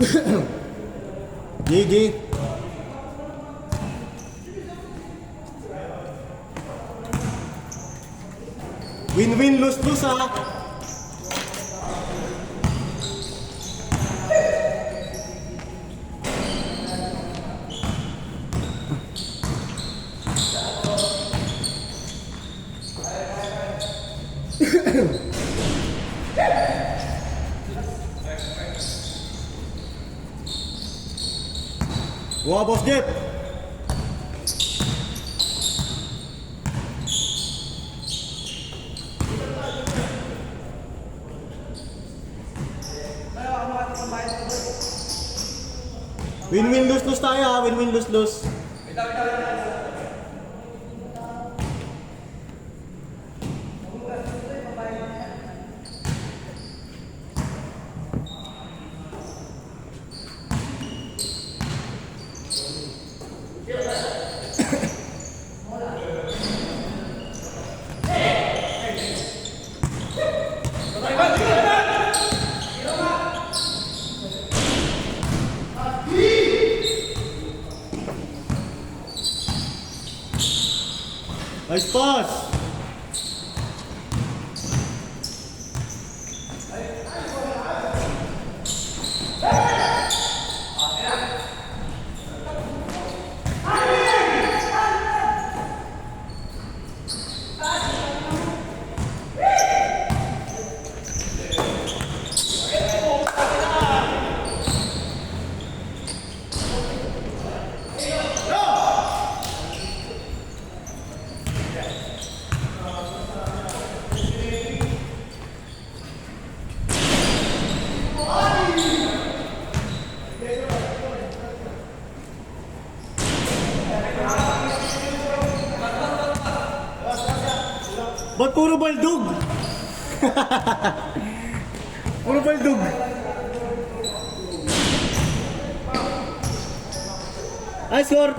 GG. Win-win, lose-lose ha. Wah, Boss Jeep. Win-win, lose-lose tayo ha. Win-win, lose-lose. Nice pass! Ba't puro baldog? Puro baldog. Ay, score!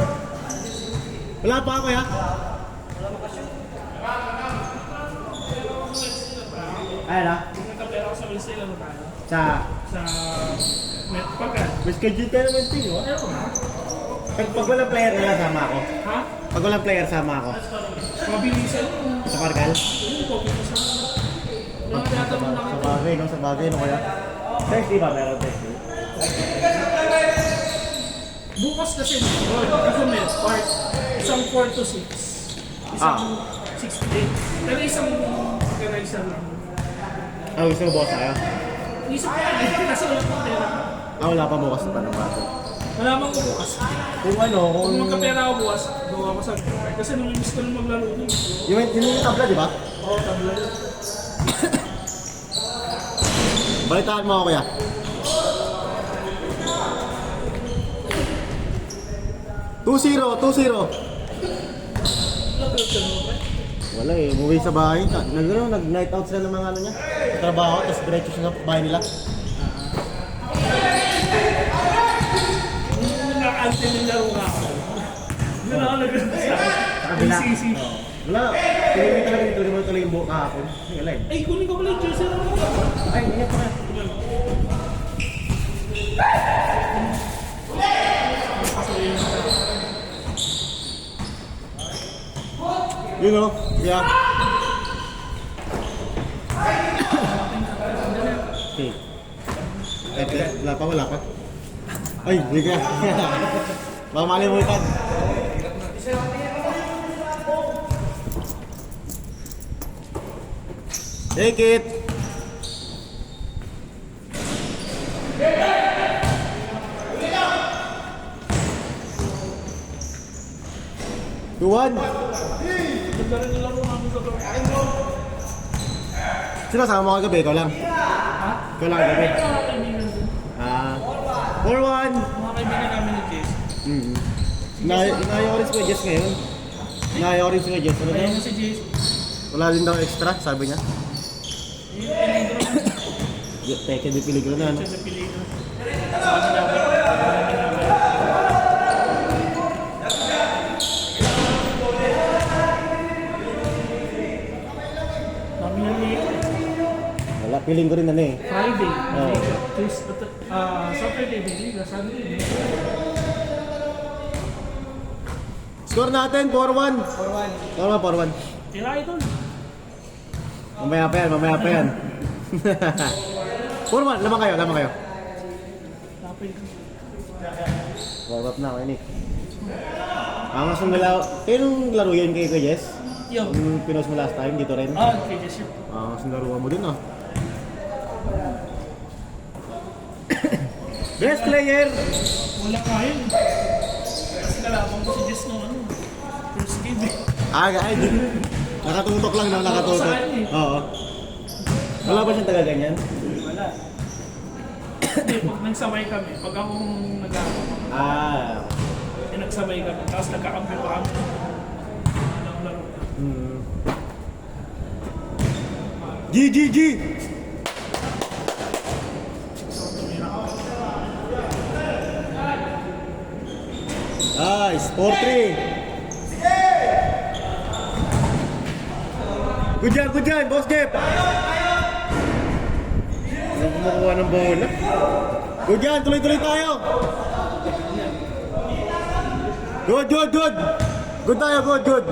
Wala pa ako ya? Ayan na? Nagkapera ako sa Wilsey lang tayo. Sa Net pagka. may schedule ka naman din, oh. Pag walang player na sama ako. Ha? Pag walang player sama ako. Mabilisan. Sa Pargal? Hindi ko sa mga tinatanong na Sa bagay, no? Sa bagay, no? Kaya? Testy ba? Meron testy? bukas kasi ako may part. Isang 4 to 6. Isang 6 to 8. Pero isang organizer lang. Ah, gusto mo bukas tayo? Isip ko kasi wala pang pera. Ah, wala pa bukas pa ng bago. Wala mang bukas. Kung ano, Kung magkapera ako bukas, gawa ko sa kasi namimiss ko lang maglaro dun. yung tabla, di ba? Oo, tabla. Balitaan mo ako, kuya. Two zero. Wala eh, umuwi sa bahay. Nag-night out sila ng mga ano niya. Trabaho, tapos diretso siya sa bahay nila. Naka-cancel yung laro nga ako. Hindi na ako nag-run sa BCC. Wala, tuloy talaga dito. Tuloy yung buo kahapon. Wala eh. Ay, kunin ko pala yung jersey na ako. Ay, ingat pa. Yun o, yeah. Okay. Wala pa. Ay, hindi ka. Baka malimutan. Take it. Tuwan. Nagkaroon yung laro namin sa laro. Sino kasama mo kagabi? Ikaw lang? Ha? Ikaw lang kagabi? Mga kaibigan dun. 4-1. Mga kaibigan namin ni Jess. Nai-orange ko yung Jess ngayon. Nai-orange ko yung Jess. Ano daw? Kaya mo si Jess. Wala din daw extra, sabi niya. Yung pinigro. Teke, di piligro na, no? Sa Pilipino. Kami yan eh. Wala Wala, feeling ko rin ano eh. Friday. Oo. Saturday, Liga. Sunday. Score natin, 4-1. 4-1. Tama, 4-1. Tira idol. Mamaya pa yan, mamaya pa yan. 4-1, lamang kayo, lamang kayo. Lapin ka. Warm up na, Nick. Angas ng laro. Kayo nung laro yan kay Jess? Yo. Yung pinost mo last time, dito rin? Okay, just yun. Angas ng laruan mo dun ah. Best player! Wala ka yun. Kasi nalaman ko si Jess nung ano. First game eh. Ay, di. Nakatutok lang, no? Nakatutok. Oo. Wala ba siyang taga ganyan? Wala. Hindi, pag nagsabay kami, pag akong nag-aawak, Ah. nagsabay kami, tapos nagkakampi pa kami ng laro. GGG! Nice, 4-3. Good job, Boss Jeff. Ano kumukuha ng bola? Good yan, tuloy-tuloy tayo. Good. Good tayo, good.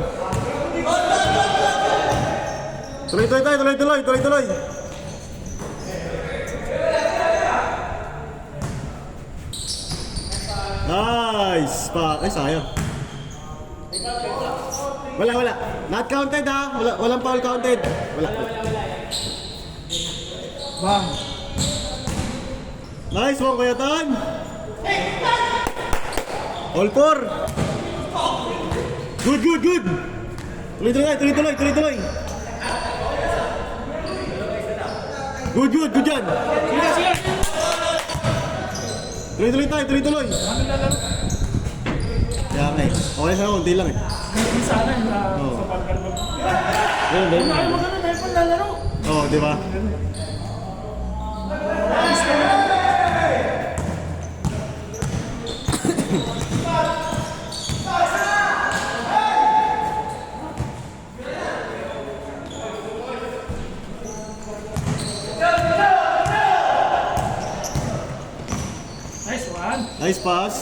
Tuloy-tuloy tayo, tuloy-tuloy. Nice! Ay, sayang. Wala. Not counted ha. Walang foul counted. Wala. Bang! Nice one, Kuya Tan. All four. Good. Tuloy. Good yan. Sige! Tuloy. Kami na lang. Kaya nga eh. Okay sa'yo, konti lang eh. Hindi sana Oo. sa pagkarbag. Ganun din. Kung ayaw mo ganun, dahil pang lalaro. Oo, di ba? Nice one. Nice pass.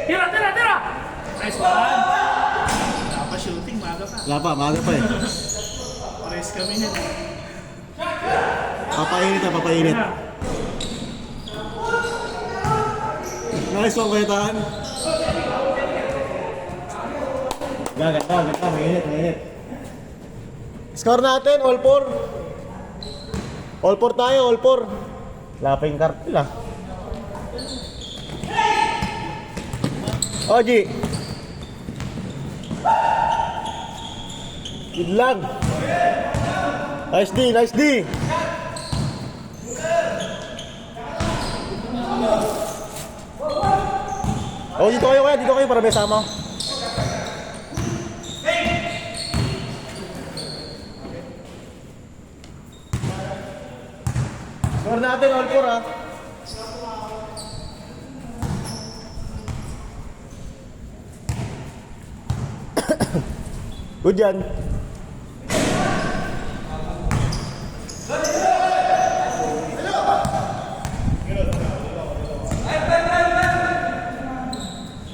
Tira! Nice one. Wala pa shooting, maaga pa. Maaga pa eh. Pares kami nila. Papainit. Nice one, Kuya Tan. Ganda. Mainit. Score natin, all 4. All 4 tayo, all 4. Laping kartil ah. Oji. Good lang. Nice D. Oh, dito kayo para may sama. Score natin all 4 ah. Good yan.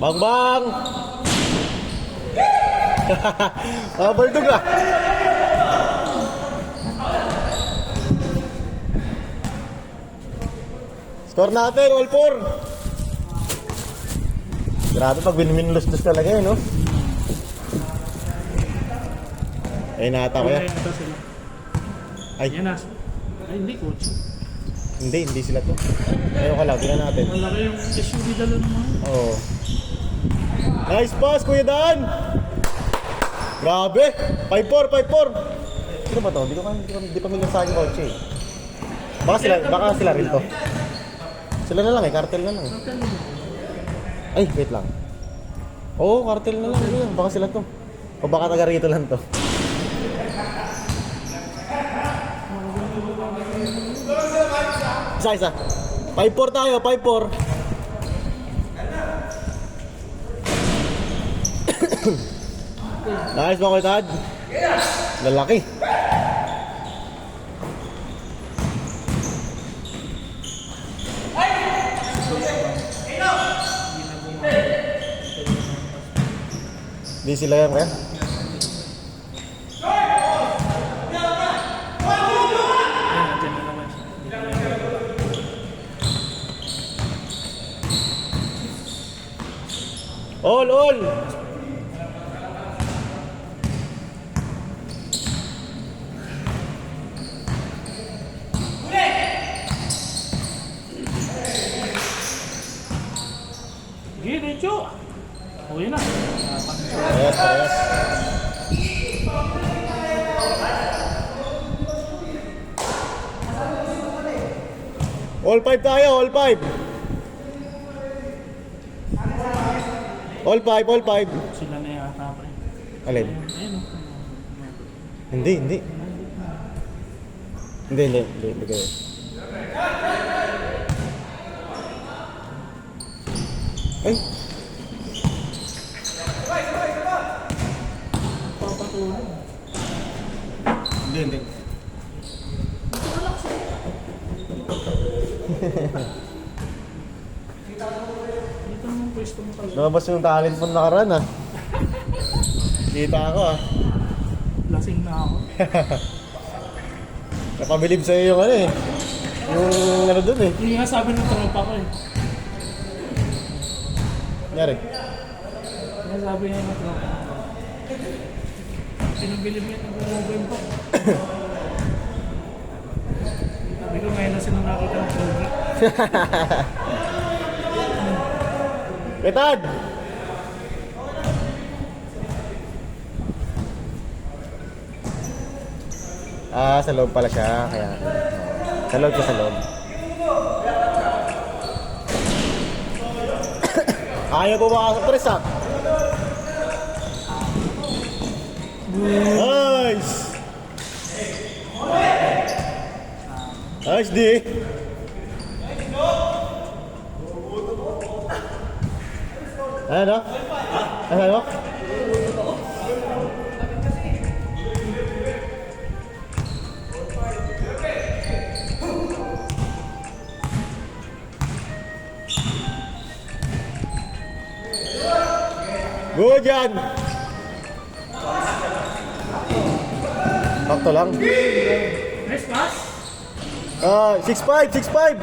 Bang! Baldog ah. Score natin, all 4. Grabe pag win-win-lose talaga yun, no? Ay, nata ko yan. Ito sila. Ay, Yan na. Ay, hindi coach. hindi sila to. Ayoko lang, tingnan natin. Malaki yung SUV dalo naman. Oo. Nice pass, Kuya Dan! Grabe! 5-4! Sino ba to? Di pamilya sa akin kotse eh. Baka sila rin to. Sila na lang eh, cartel na lang eh. Ay, wait lang. Oo, cartel na lang. Yun, baka sila to. O baka taga rito lang to. Isa. 5-4 tayo, 5-4. Nice mga Tad. Lalaki. Di sila yan kaya? Ayan, dyan na naman siya. All! Sige, Decho. Okay na. Parehas. All 5 tayo, all 5. All 5. Sila na yata pre. Alin? Ayun o. Hindi. Hindi kayo. Ay, Papatulong. hindi. Dito naman pwesto mo talaga. Lumabas yung talent mo nakaraan ah. Kita ako ah. Lasing na ako. Napabilib sa'yo yung ano eh. Yung ano dun eh. Yung nga sabi ng tropa ko eh. Nangyari. Yung nga sabi niya ng tropa ko. Pinabilib niya ng mobile ko. Sabi ko ngayon na sila nakita ng pogi. Ketad! Sa loob pala siya. Kaya, sa loob siya sa loob. Ayaw po makasok tres ah. Nice! Nice D! Ano? Ano? Good yan! Sakto lang. Nice pass! 6'5".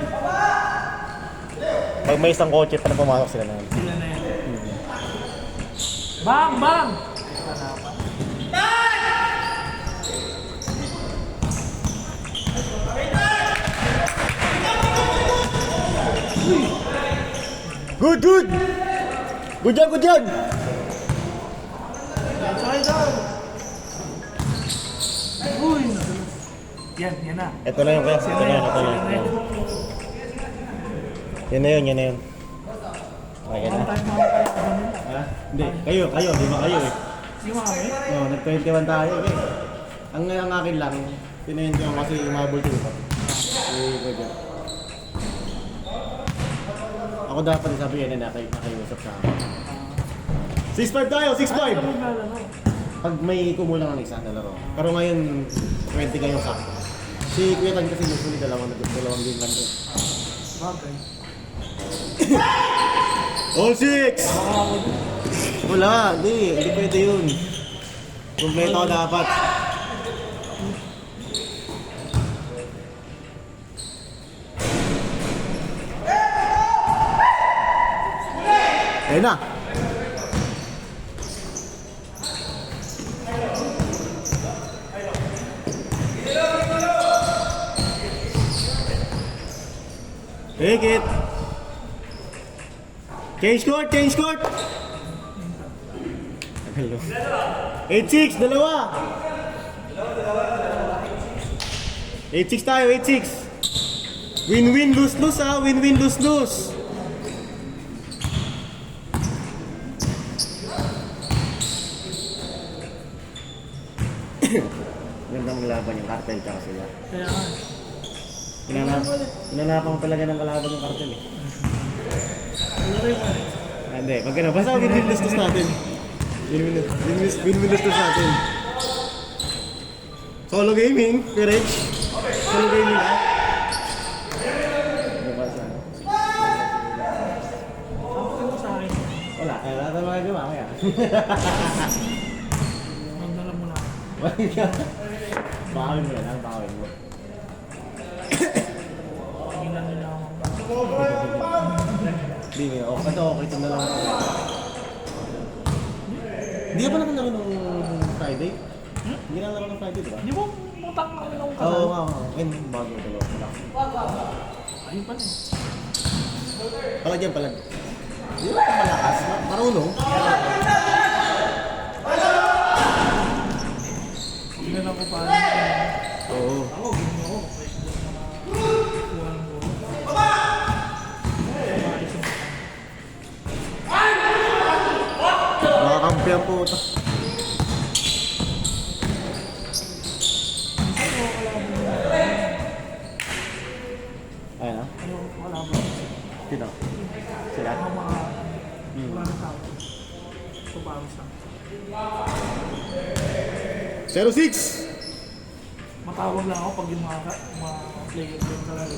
Pag may isang kotse pa na pumasok sila na yun. Sila na yan. Bang! Bang! Good! Good yan! Sakay down! Uy! Nadulas. Yan na. Ito na yun kaya. Ito na yun. Yan na yun. Okay na. One time mga kalaban nila. Ha? Hindi, kayo. Di ba kayo eh? Di ba kami? Oo, nag-21 tayo eh. Ang akin lang, tinayin ko kasi umabol ko pa. Ako dapat sabi yan na nakiusap sa akin. 6'5 tayo, 6'5! Pag may kumulang ang isa, nalaro. Pero ngayon, 20 kayong sakto. Si Kuya Tan kasi usually dalawang game lang doon. Bagay. All 6! Wala, hindi pwede yun. Kompleto ka dapat. Ayun na. Take it. Change court. Hello. 8-6, dalawa. 8-6 tayo, 8-6. Win-win, lose-lose ha. Win-win, lose-lose. Gandang laban yung cartel tsaka sila. Kaya nga. Inanapan ko talaga ng kalaban yung cartel eh. Ano rin mo? Hindi, pag gano'n. Basta win-win lose-lose natin. Win-win lose-lose natin. Solo gaming, Pirech. Solo gaming ha. Ano ba siya? Ako mo sa akin. Wala, kaya lahat naman gagawin mamaya. Magdala mo na. Bawin mo lang, bawin mo. Pagilan nila ako. Hindi, okay ito na lang. Hindi ka pa nakalaro nung Friday? Hindi na laro ng Friday, di ba? Di ba mutak na nung Oo, kasal? nga. Ayun, bago ito lang. Ayun pa rin. Palag yan, palag. Hindi ba malakas? Marunong? Hindi na ko pa rin. Oo. Ako, ganyan ako. Kuha ng bulo. Nakakampi ang puta. Ayun na. Ano, wala ba? Sino? Sila? Ako mga wala ng tao. So, bawas lang. 06! Matawag lang ako pag yung mga player game talaga.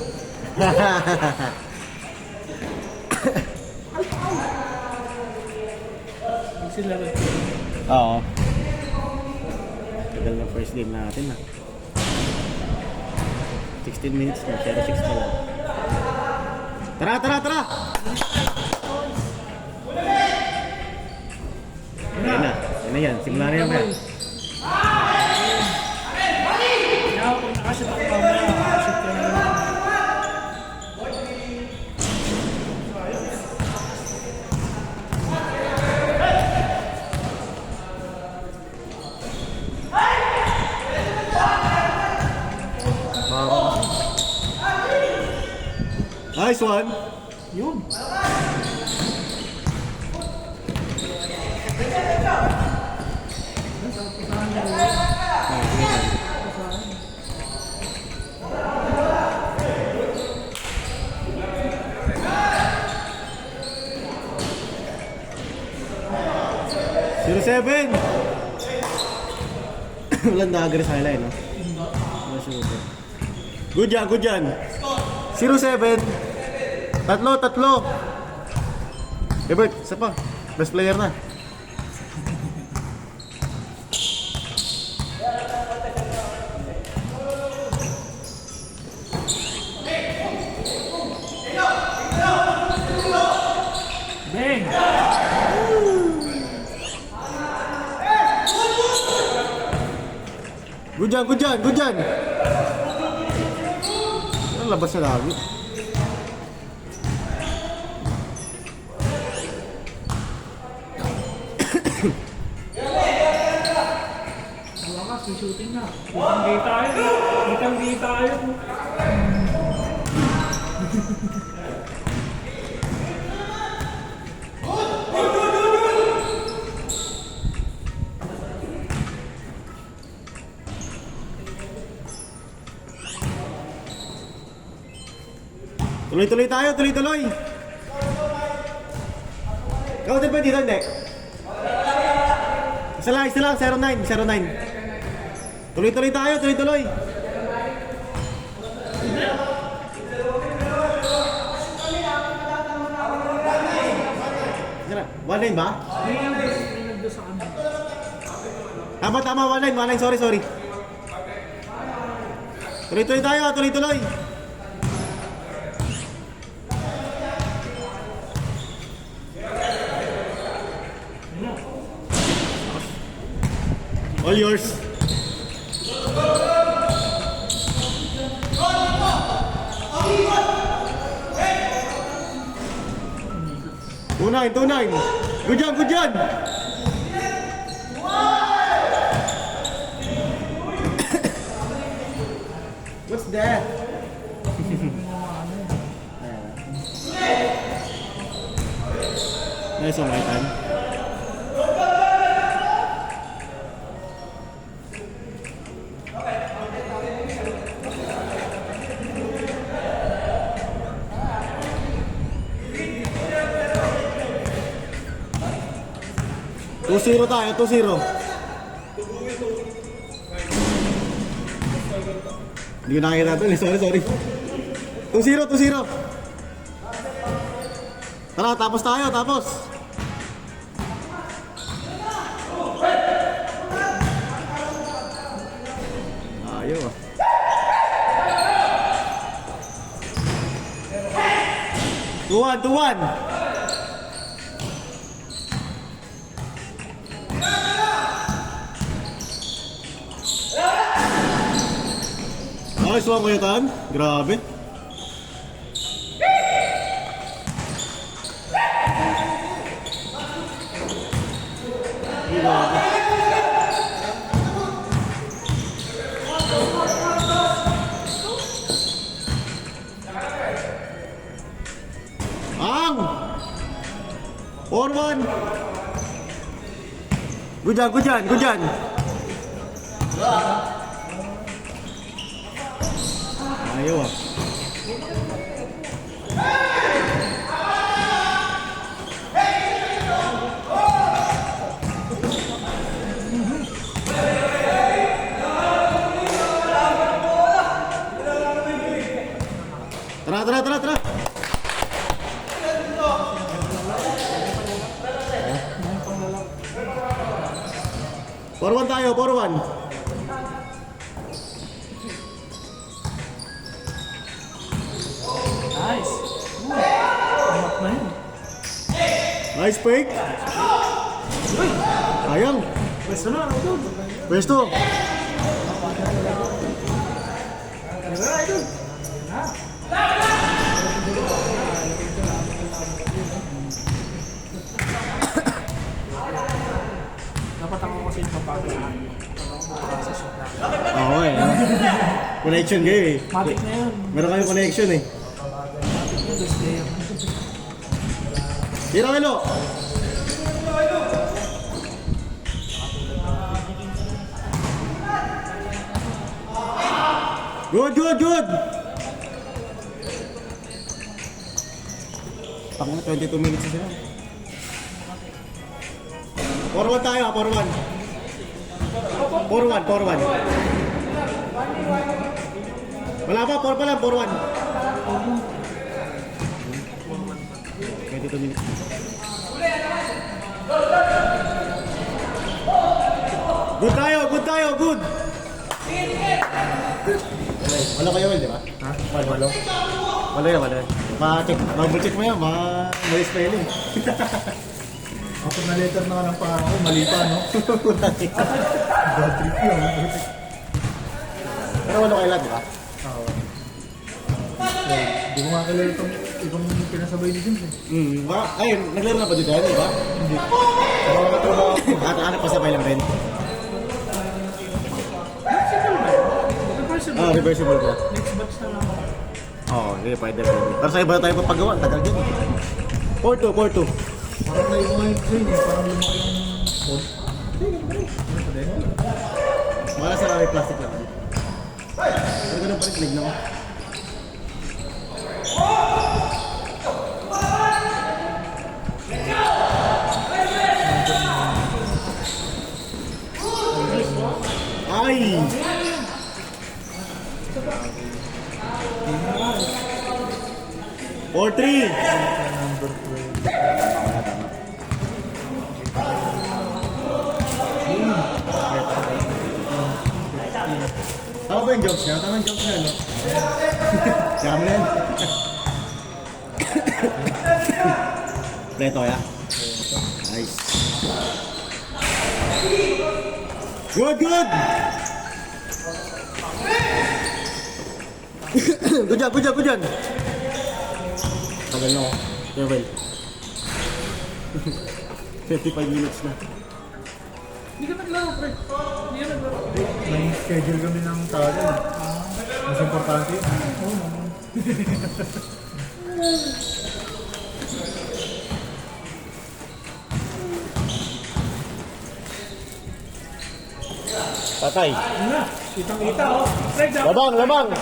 Hindi sila rin. Oo. Tagal na first game natin na. 16 minutes na, 06 na lang. Tara, tara, tara! Ayan na, ayan na yan. Simula na yan. Kaya ako pag nakashoot ako mamaya, nakashoot ka na lang. Nice one! Yun. Zero 7! Walang dagger sa highline, no? Wala shooter. Good yan, good yan! 07! Tatlo! Ebert, isa pa. Best player na. Bang! Good yan! Ano labas na lagi? Malakas, may shooting na. Kitang-gay tayo. Kitang-gay tayo. Tuloy-tuloy tayo, tuloy-tuloy! Counter pa dito, hindi? Isa lang, 09. Tuloy-tuloy tayo, tuloy-tuloy! One line ba? May nagdo sa kanila. Tama, one line, sorry. Tuloy-tuloy tayo, tuloy-tuloy! All yours. Two nine. Good yan. What's that? Nice one, my time. Two-zero tayo, 2-0. Hindi ko nakikita ito. Sorry. 2-0. Tara, tapos tayo. Ayaw ah. Tuwan! Nice one, Kuya Tan. Grabe. Ang! 4-1. Good yan. Ayaw ah. Tara. Forwan tayo, forwan. Nice. Amat na yun. Nice fake. Sayang. Pwesto na, idol. Pwesto. Idol. Dapat ako kasi papagalaan. Oo eh. Connection kayo eh. Matik na yun. Meron kayong connection eh. Tira Melo. Good. Tama na, 22 minutes na sila. Forward tayo, forward. Wala pa, forward. 22 minutes. Good tayo. Wala kayo, di ba? Ha? Wala. Wala yan. Double-check mo yan, may spelling. Kapag na-letter na ka ng pangako, mali pa, no? Bad trip yun. Pero wala kayo lahat, di ba? Oo. Di mo nga kilala itong ibang pinasabay ni James eh. Ayun, naglaro na ba dito yan, di ba? Hindi. At pasabay lang rin. Reversible ko. Next batch na lang. Oo, hindi, pwede. Pero sa iba tayo papagawa, tagal din. 4-2. Parang naiba nga yung train eh. Parang lumaki yung bolt. Ano pa din? Mga sa may plastic lang. Pero ganun pa rin, kilig na ko. Ay! Or 3. Number 12. Tama ba yung jokes niya? Tama yung jokes niya, no? Siyama na yan. Preto, ya? Nice. Good! Good job. Tagal na ako. Level. 55 minutes na. Hindi ka naglaro, pre. Hindi ka naglaro. May schedule kami ng talo. Mas importante yun. Oo naman. Patay. Ano? Kitang-kita, oh. Pre, dapat. Labang.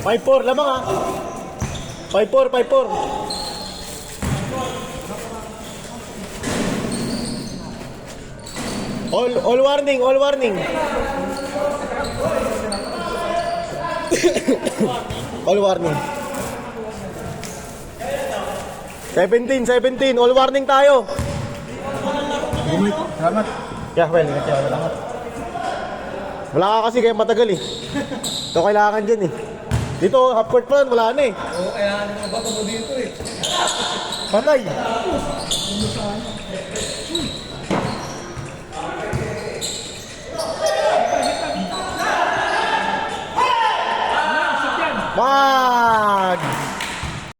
5-4, labang ah. 5-4. All warning. All warning. 17, all warning tayo. Salamat. Yeah, well, salamat. Wala ka kasi kaya matagal eh. Ito kailangan dyan eh. Dito, half court pa lang, wala na eh. Oo, kaya ano mga bato mo dito eh. Patay.